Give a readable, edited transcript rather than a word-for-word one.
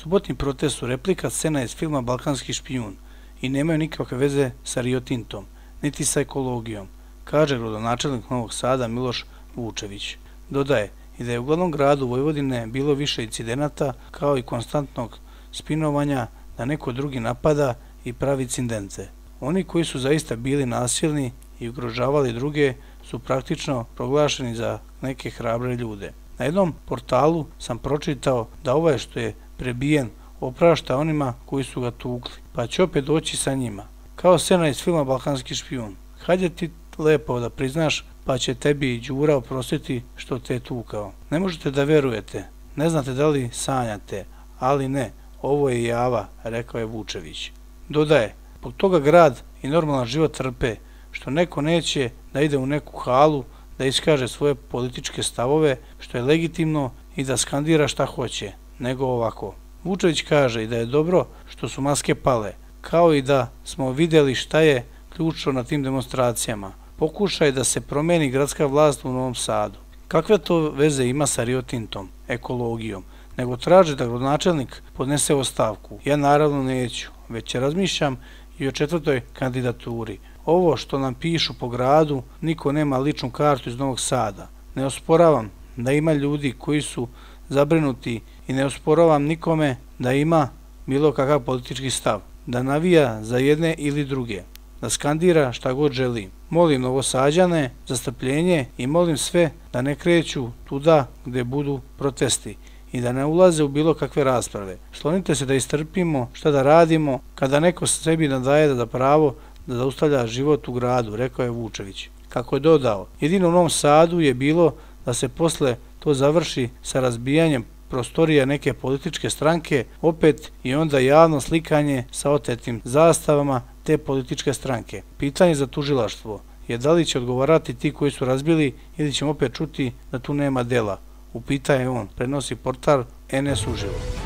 Subotni protest su replika scena iz filma Balkanski špijun i nemaju nikakve veze sa Rio Tintom, niti sa ekologijom, kaže gradonačelnik Novog Sada Miloš Vučević. Dodaje i da je u glavnom gradu Vojvodine bilo više incidenata kao i konstantnog spinovanja da neko drugi napada i pravi incidente. Oni koji su zaista bili nasilni i ugrožavali druge su praktično proglašeni za neke hrabre ljude. Na jednom portalu sam pročitao da ovaj što je prebijen oprašta onima koji su ga tukli, pa će opet doći sa njima. Kao scena iz filma Balkanski špijun. Kad je ti lepo da priznaš, pa će tebi i Đura oprostiti što te je tukao. Ne možete da verujete, ne znate da li sanjate, ali ne, ovo je java, rekao je Vučević. Dodaje, zbog toga grad i normalan život trpe, što neko neće da ide u neku halu, da iskaže svoje političke stavove, što je legitimno i da skandira šta hoće, nego ovako. Vučević kaže i da je dobro što su maske pale, kao i da smo vidjeli šta je ključno na tim demonstracijama. Pokušaj da se promeni gradska vlast u Novom Sadu. Kakve to veze ima sa Rio Tintom, ekologijom, nego traže da gradonačelnik podnese ostavku. Ja naravno neću, već razmišljam i o 4. kandidaturi. Ovo što nam pišu po gradu, niko nema ličnu kartu iz Novog Sada. Ne osporavam da ima ljudi koji su zabrinuti i ne osporavam nikome da ima bilo kakav politički stav, da navija za jedne ili druge, da skandira šta god želi. Molim Novosađane za strpljenje i molim sve da ne kreću tuda gde budu protesti i da ne ulaze u bilo kakve rasprave. Slonite se da istrpimo šta da radimo kada neko sebi nadaje da pravo da zaustavlja život u gradu, rekao je Vučević. Kako je dodao, jedino u Novom Sadu je bilo da se posle to završi sa razbijanjem prostorija neke političke stranke, opet i onda javno slikanje sa otetim zastavama te političke stranke. Pitanje za tužilaštvo je da li će odgovarati ti koji su razbili ili ćemo opet čuti da tu nema dela. Upita je on, prenosi portal NS Uživo.